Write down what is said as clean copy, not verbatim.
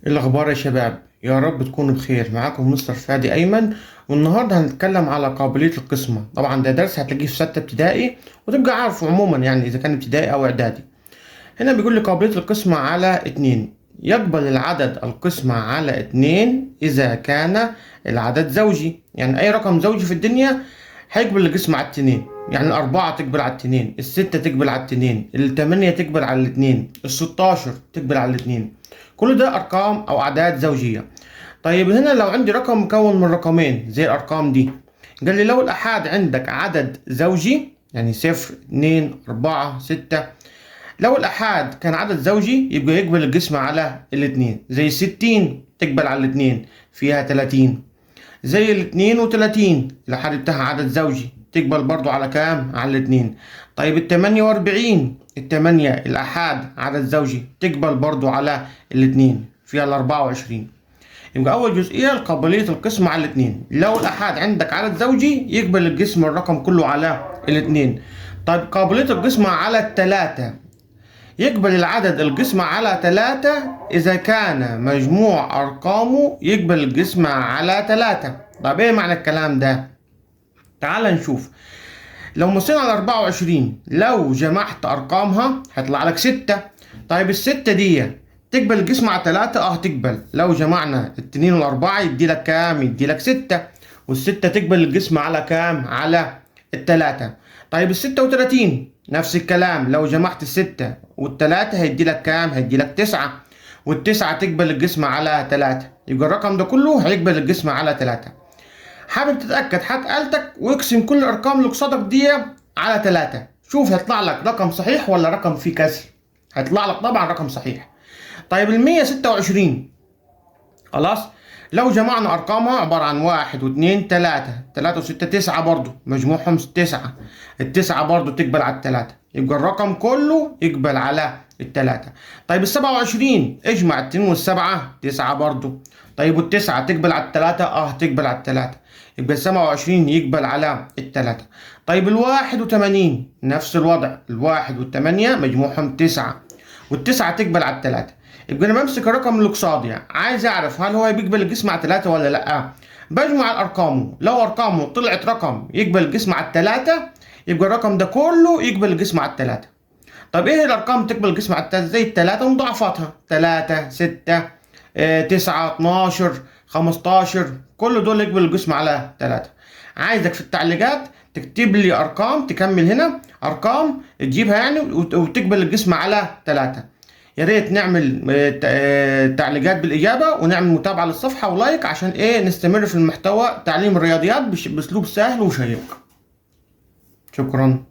إيه الأخبار يا شباب؟ يا رب تكونوا بخير. معاكم مستر فادي أيمن، والنهاردة هنتكلم على قابلية القسمة. طبعا ده درس هتلاقيه في 6 ابتدائي، وتبقى عارفه عموما يعني إذا كان ابتدائي أو إعدادي. هنا بيقول لي قابلية القسمة على 2. يقبل العدد القسمة على 2 إذا كان العدد زوجي، يعني أي رقم زوجي في الدنيا هيقبل القسمة على 2. يعني 4 تقبل على 2، 6 تقبل على 2، 8 تقبل على 2، 16 تقبل على 2. كل ده أرقام أو أعداد زوجية. طيب هنا لو عندي رقم مكون من رقمين زي الأرقام دي، قال لي لو الأحاد عندك عدد زوجي، يعني 0 2 4 6. لو الأحاد كان عدد زوجي يبقى يقبل القسمة على 2، زي 60 تقبل على 2 فيها 30. زي 32 الأحاد بتاعها عدد زوجي تقبل برضو على كام؟ على 2. طيب 48 التمانية الأحاد عدد زوجي تقبل برضو على 2 فيها 24. يبقى أول جزئية قابلية القسمة على 2. لو الأحاد عندك عدد زوجي يقبل القسم الرقم كله على 2. طيب قابلية القسمة على 3. يقبل العدد القسمة على 3 إذا كان مجموع أرقامه يقبل القسمة على 3. طيب إيه معنى الكلام ده؟ تعال نشوف. لو بصينا على 24، لو جمعت أرقامها هيطلع لك 6. طيب الستة دي تقبل القسمة على 3؟ تقبل. لو جمعنا الاتنين والأربعة يدي لك كام؟ يدي لك 6. والستة تقبل القسمة على كام؟ على 3. طيب ال36 نفس الكلام، لو جمعت الستة والتلاتة هيدي لك كام؟ هيدي لك 9. والتسعة تقبل القسمة على 3. يبقى الرقم ده كله هيقبل القسمة على 3. حابب تتأكد هات آلتك واقسم كل الأرقام اللي قصادك دي على 3. شوف هيطلع لك رقم صحيح ولا رقم فيه كسر. هيطلع لك طبعا رقم صحيح. طيب 126 خلاص، لو جمعنا أرقامها عبارة عن 1 و2 3، 3 و6 9 برضو مجموعهم 9. التسعة برضو تقبل على 3، يبقى الرقم كله يقبل على 3. طيب ال27 اجمع 2 وال7 9 برضو. طيب والتسعة تقبل على 3؟ تقبل على 3، يبقى ال27 يقبل على 3. طيب ال81 نفس الوضع، الواحد والثمانية مجموعهم 9، والتسعة تقبل على 3. يبقى انا بمسك الرقم اللي قصادي، عايز اعرف هل هو بيقبل القسمة على 3 ولا لا. بجمع الارقام، لو ارقامه طلعت رقم يقبل القسمة على 3 يبقى الرقم ده كله يقبل القسمة على 3. طب ايه الارقام تقبل القسمة على 3؟ زي التلاتة ومضاعفاتها، 3 6 9 12 15، كل دول يقبل القسمة على 3. عايزك في التعليقات تكتب لي ارقام، تكمل هنا ارقام تجيبها يعني وتقبل القسمة على 3. يا ريت نعمل تعليقات بالإجابة، ونعمل متابعة للصفحة ولايك عشان نستمر في المحتوى تعليم الرياضيات بأسلوب سهل وشيق. شكرا.